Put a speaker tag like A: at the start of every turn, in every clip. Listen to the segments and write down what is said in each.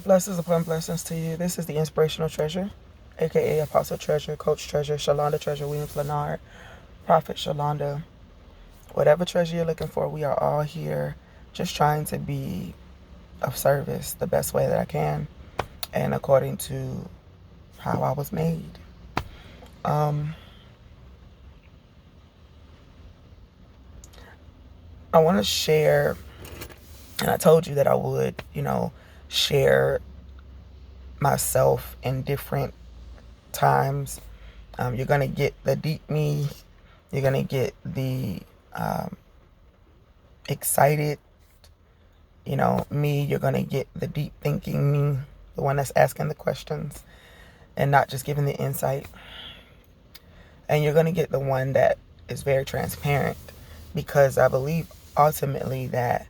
A: Blessings upon blessings to you. This is the Inspirational Treasure, aka Apostle Treasure, Coach Treasure, Shalonda Treasure, Williams Leonard, Prophet Shalonda. Whatever treasure you're looking for, we are all here just trying to be of service the best way that I can and according to how I was made. I want to share, and I told you that I would, share myself in different times. You're going to get the deep me. You're going to get the excited, me. You're going to get the deep thinking me, the one that's asking the questions and not just giving the insight. And you're going to get the one that is very transparent, because I believe ultimately that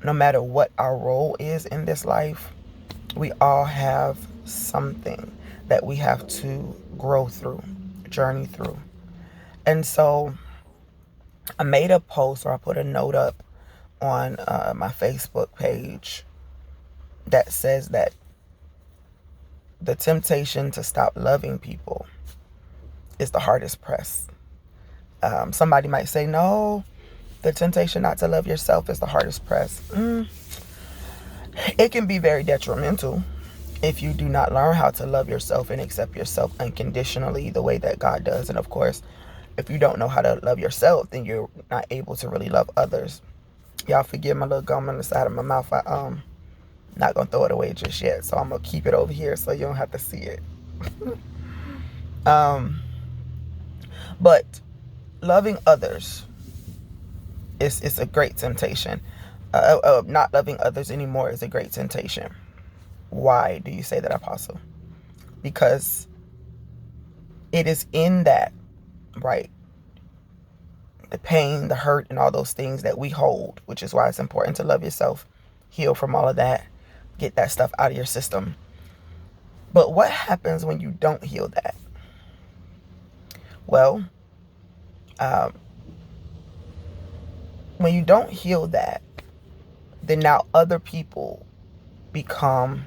A: no matter what our role is in this life, we all have something that we have to grow through, journey through. And so I made a post, or I put a note up on my Facebook page that says that the temptation to stop loving people is the hardest press. Somebody might say, no, the temptation not to love yourself is the hardest press. It can be very detrimental if you do not learn how to love yourself and accept yourself unconditionally the way that God does. And of course, if you don't know how to love yourself, then you're not able to really love others. Y'all forgive my little gum on the side of my mouth. I'm not going to throw it away just yet. So I'm going to keep it over here so you don't have to see it. But loving others is a great temptation. Not loving others anymore is a great temptation. Why do you say that, Apostle? Because it is in that, right? The pain, the hurt, and all those things that we hold, which is why it's important to love yourself, heal from all of that, get that stuff out of your system. But what happens when you don't heal that? Well, when you don't heal that, then now other people become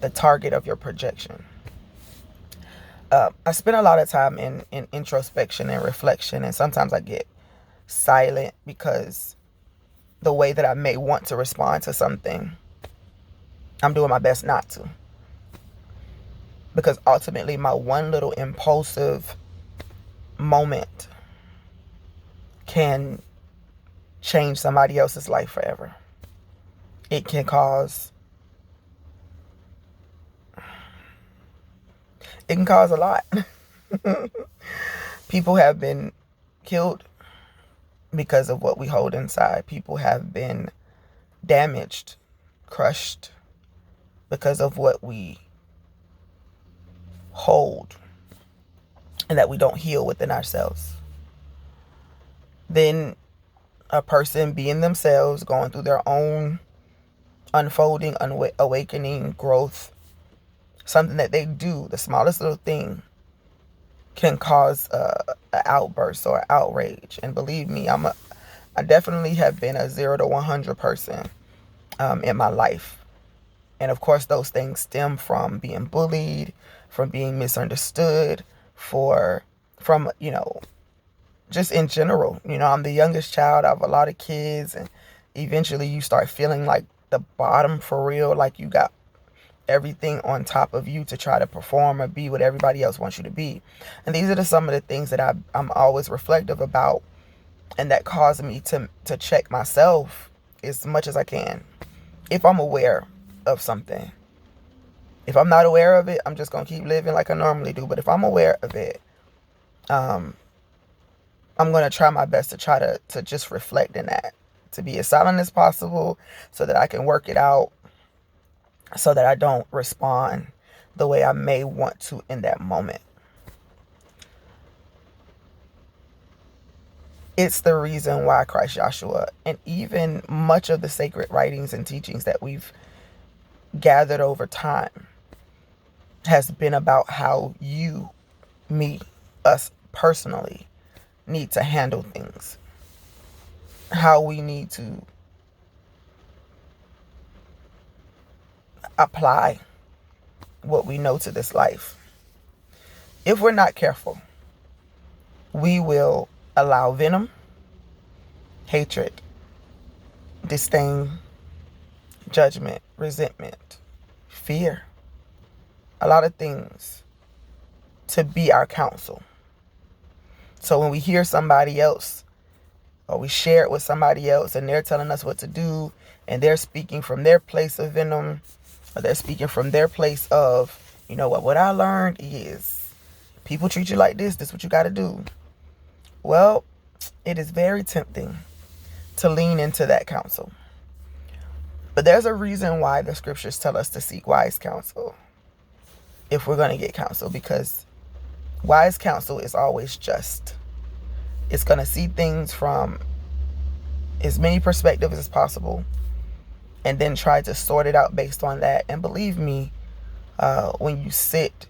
A: the target of your projection. I spend a lot of time in introspection and reflection, and sometimes I get silent because the way that I may want to respond to something, I'm doing my best not to. Because ultimately, my one little impulsive moment can change somebody else's life forever. It can cause a lot. People have been killed because of what we hold inside. People have been damaged, crushed because of what we hold and that we don't heal within ourselves. Then a person being themselves, going through their own unfolding, awakening, growth, something that they do, the smallest little thing, can cause an outburst or outrage. And believe me, I definitely have been a 0 to 100 person in my life. And of course, those things stem from being bullied, from being misunderstood, from just in general. I'm the youngest child. I have a lot of kids, and eventually you start feeling like the bottom for real, like you got everything on top of you to try to perform or be what everybody else wants you to be. And these are some of the things that I'm always reflective about, and that cause me to check myself as much as I can. If I'm aware of something. If I'm not aware of it, I'm just going to keep living like I normally do. But if I'm aware of it, I'm going to try my best to just reflect in that, to be as silent as possible so that I can work it out, so that I don't respond the way I may want to in that moment. It's the reason why Christ Joshua, and even much of the sacred writings and teachings that we've gathered over time, has been about how you, me, us personally need to handle things. How we need to apply what we know to this life. If we're not careful, we will allow venom, hatred, disdain, judgment, resentment, fear, a lot of things to be our counsel. So when we hear somebody else, or we share it with somebody else and they're telling us what to do, and they're speaking from their place of venom, or they're speaking from their place of, you know what I learned is people treat you like this is what you got to do. Well, it is very tempting to lean into that counsel. But there's a reason why the scriptures tell us to seek wise counsel if we're going to get counsel, because wise counsel is always just. It's going to see things from as many perspectives as possible and then try to sort it out based on that. And believe me, when you sit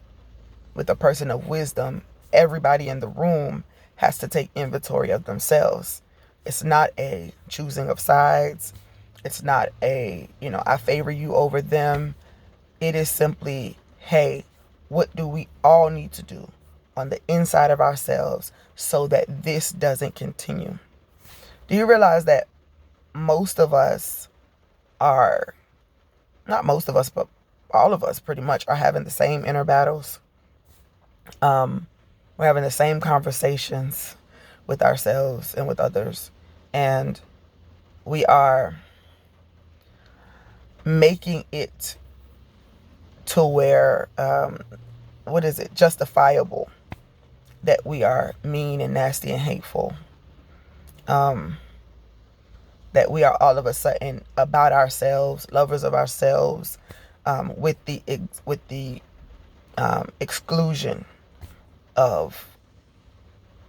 A: with a person of wisdom, everybody in the room has to take inventory of themselves. It's not a choosing of sides. It's not a, I favor you over them. It is simply, hey, what do we all need to do on the inside of ourselves so that this doesn't continue? Do you realize that most of us are, not most of us, but all of us pretty much are having the same inner battles? We're having the same conversations with ourselves and with others. And we are making it to where, justifiable that we are mean and nasty and hateful. That we are all of a sudden about ourselves, lovers of ourselves, with the exclusion of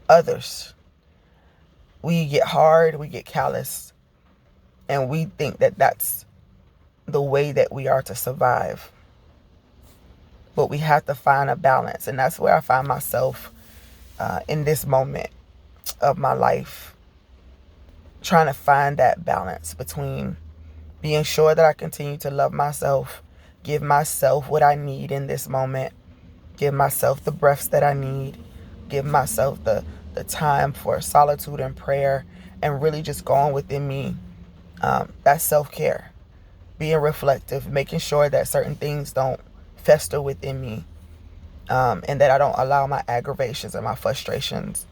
A: others. We get hard, we get callous, and we think that that's the way that we are to survive. But we have to find a balance, and that's where I find myself in this moment of my life, trying to find that balance between being sure that I continue to love myself, give myself what I need in this moment, give myself the breaths that I need, give myself the time for solitude and prayer, and really just going within me. That's self-care, being reflective, making sure that certain things don't fester within me, and that I don't allow my aggravations and my frustrations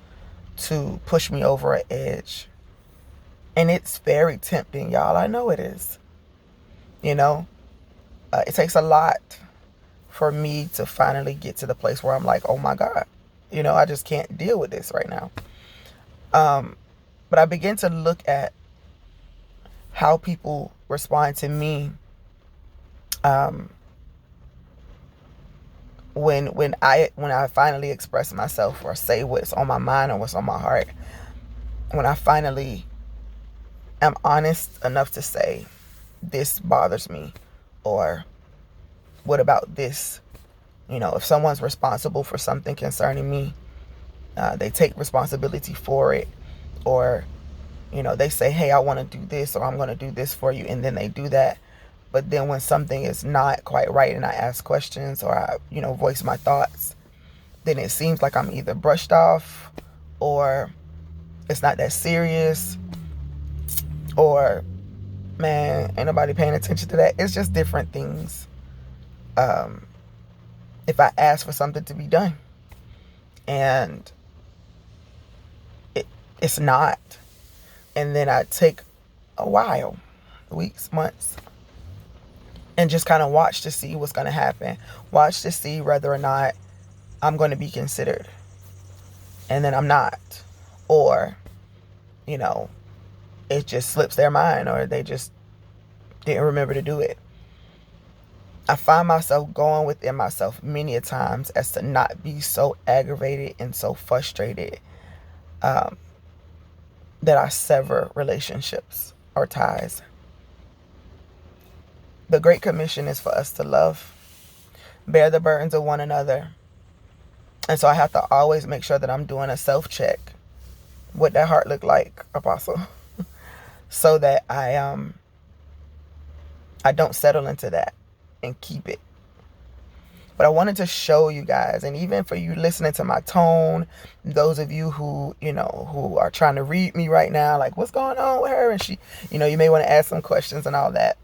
A: to push me over an edge. And it's very tempting, y'all. I know it is. It takes a lot for me to finally get to the place where I'm like, oh my God, I just can't deal with this right now. But I begin to look at how people respond to me when I finally express myself or say what's on my mind or what's on my heart. When I finally am honest enough to say, this bothers me, or what about this? If someone's responsible for something concerning me, they take responsibility for it, or they say, hey, I want to do this, or I'm going to do this for you, and then they do that. But then when something is not quite right and I ask questions, or I voice my thoughts, then it seems like I'm either brushed off, or it's not that serious, or man, ain't nobody paying attention to that. It's just different things. If I ask for something to be done and it's not, and then I take a while, weeks, months, and just kind of watch to see what's going to happen, watch to see whether or not I'm going to be considered, and then I'm not, or it just slips their mind, or they just didn't remember to do it. I find myself going within myself many a times as to not be so aggravated and so frustrated that I sever relationships or ties. The Great Commission is for us to love, bear the burdens of one another. And so I have to always make sure that I'm doing a self-check. What that heart look like, Apostle? So that I don't settle into that. and keep it. But I wanted to show you guys, and even for you listening to my tone, those of you who, who are trying to read me right now, like, what's going on with her? And she, you may want to ask some questions and all that.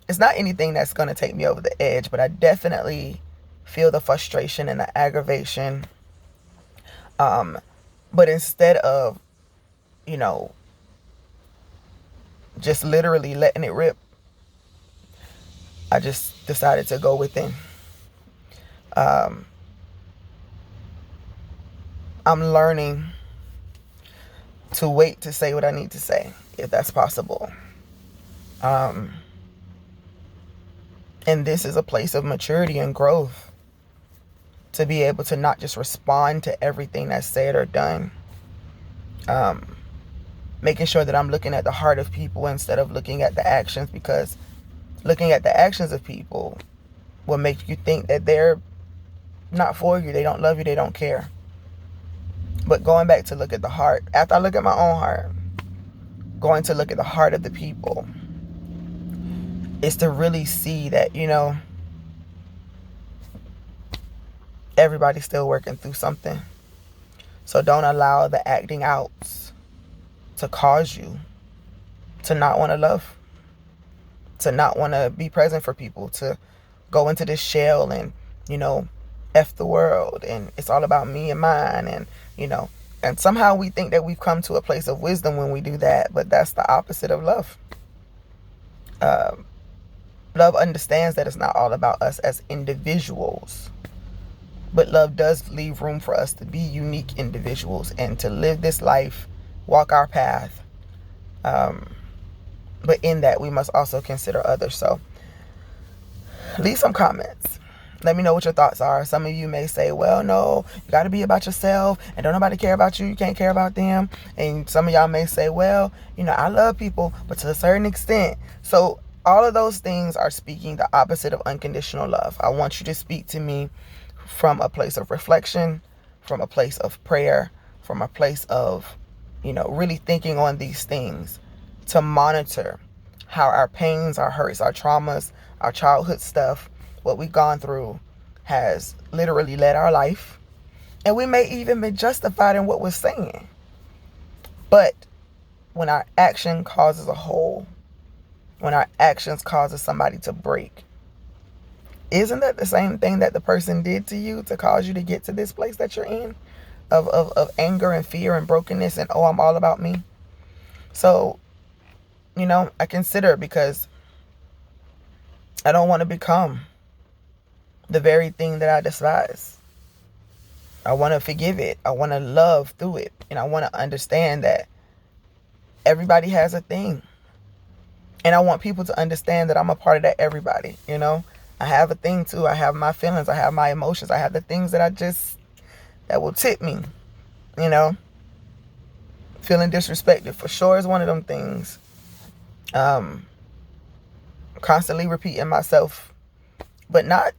A: It's not anything that's going to take me over the edge, but I definitely feel the frustration and the aggravation. But instead of, just literally letting it rip, I just decided to go within. I'm learning to wait to say what I need to say, if that's possible. And this is a place of maturity and growth, to be able to not just respond to everything that's said or done. Making sure that I'm looking at the heart of people instead of looking at the actions, because looking at the actions of people will make you think that they're not for you, they don't love you, they don't care. But going back to look at the heart, after I look at my own heart, going to look at the heart of the people, is to really see that, everybody's still working through something. So don't allow the acting outs to cause you to not want to love, to not want to be present for people, to go into this shell and, F the world, and it's all about me and mine, and, and somehow we think that we've come to a place of wisdom when we do that, but that's the opposite of love. Love understands that it's not all about us as individuals, but love does leave room for us to be unique individuals and to live this life, walk our path. But in that, we must also consider others. So leave some comments. Let me know what your thoughts are. Some of you may say, well, no, you got to be about yourself, and don't nobody care about you. You can't care about them. And some of y'all may say, well, I love people, but to a certain extent. So all of those things are speaking the opposite of unconditional love. I want you to speak to me from a place of reflection, from a place of prayer, from a place of, really thinking on these things, to monitor how our pains, our hurts, our traumas, our childhood stuff, what we've gone through has literally led our life. And we may even be justified in what we're saying. But when our action causes a hole, when our actions causes somebody to break, isn't that the same thing that the person did to you to cause you to get to this place that you're in of anger and fear and brokenness and, oh, I'm all about me? So, I consider it, because I don't want to become the very thing that I despise. I want to forgive it. I want to love through it. And I want to understand that everybody has a thing. And I want people to understand that I'm a part of that everybody, I have a thing too. I have my feelings. I have my emotions. I have the things that that will tip me, Feeling disrespected for sure is one of them things. Constantly repeating myself, but not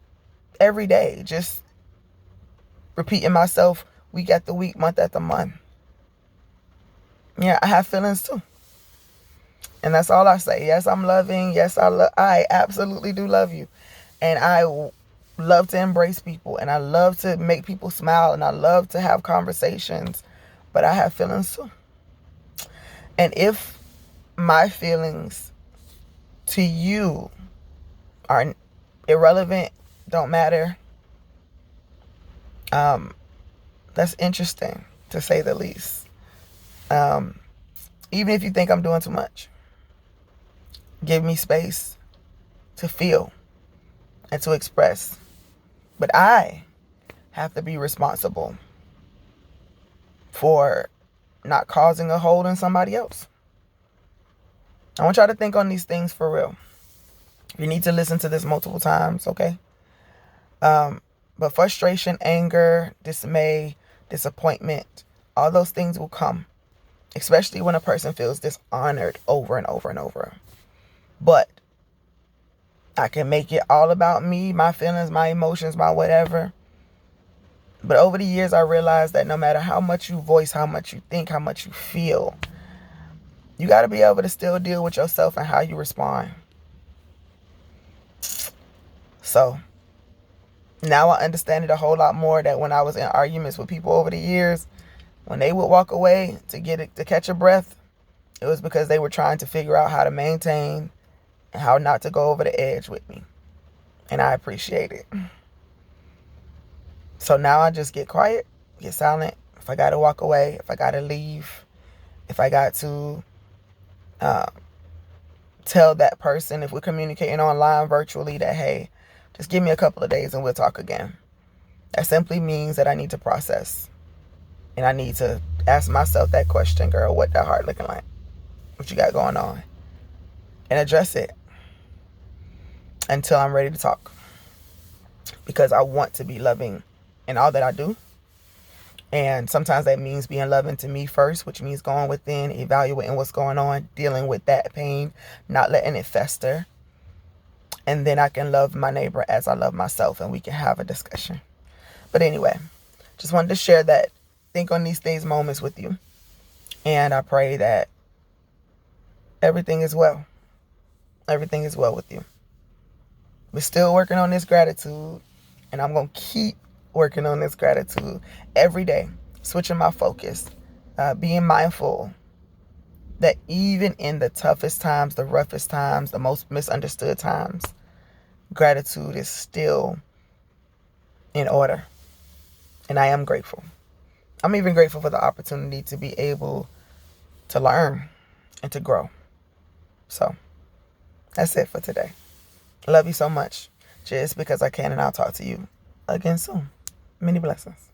A: every day, just repeating myself week after week, month after month. Yeah, I have feelings too. And that's all I say. Yes, I'm loving. Yes, I absolutely do love you. And I love to embrace people, and I love to make people smile, and I love to have conversations, but I have feelings too. And if my feelings to you are irrelevant, don't matter, that's interesting, to say the least. Even if you think I'm doing too much, give me space to feel and to express. But I have to be responsible for not causing a hole in somebody else. I want y'all to think on these things for real. You need to listen to this multiple times, okay? But frustration, anger, dismay, disappointment, all those things will come, especially when a person feels dishonored over and over and over. But I can make it all about me, my feelings, my emotions, my whatever. But over the years, I realized that no matter how much you voice, how much you think, how much you feel, you got to be able to still deal with yourself and how you respond. So now I understand it a whole lot more, that when I was in arguments with people over the years, when they would walk away to catch a breath, it was because they were trying to figure out how to maintain and how not to go over the edge with me. And I appreciate it. So now I just get quiet, get silent. If I got to walk away, if I got to leave, if I got to tell that person, if we're communicating online virtually, that, hey, just give me a couple of days and we'll talk again. That simply means that I need to process. And I need to ask myself that question, girl, what that heart looking like? What you got going on? And address it until I'm ready to talk. Because I want to be loving in all that I do. And sometimes that means being loving to me first, which means going within, evaluating what's going on, dealing with that pain, not letting it fester. And then I can love my neighbor as I love myself, and we can have a discussion. But anyway, just wanted to share that. Think on these things, moments with you. And I pray that everything is well. Everything is well with you. We're still working on this gratitude. And I'm going to keep working on this gratitude every day. Switching my focus. Being mindful that even in the toughest times, the roughest times, the most misunderstood times, gratitude is still in order. And I am grateful. I'm even grateful for the opportunity to be able to learn and to grow. So that's it for today. Love you so much. Just because I can, and I'll talk to you again soon. Many blessings.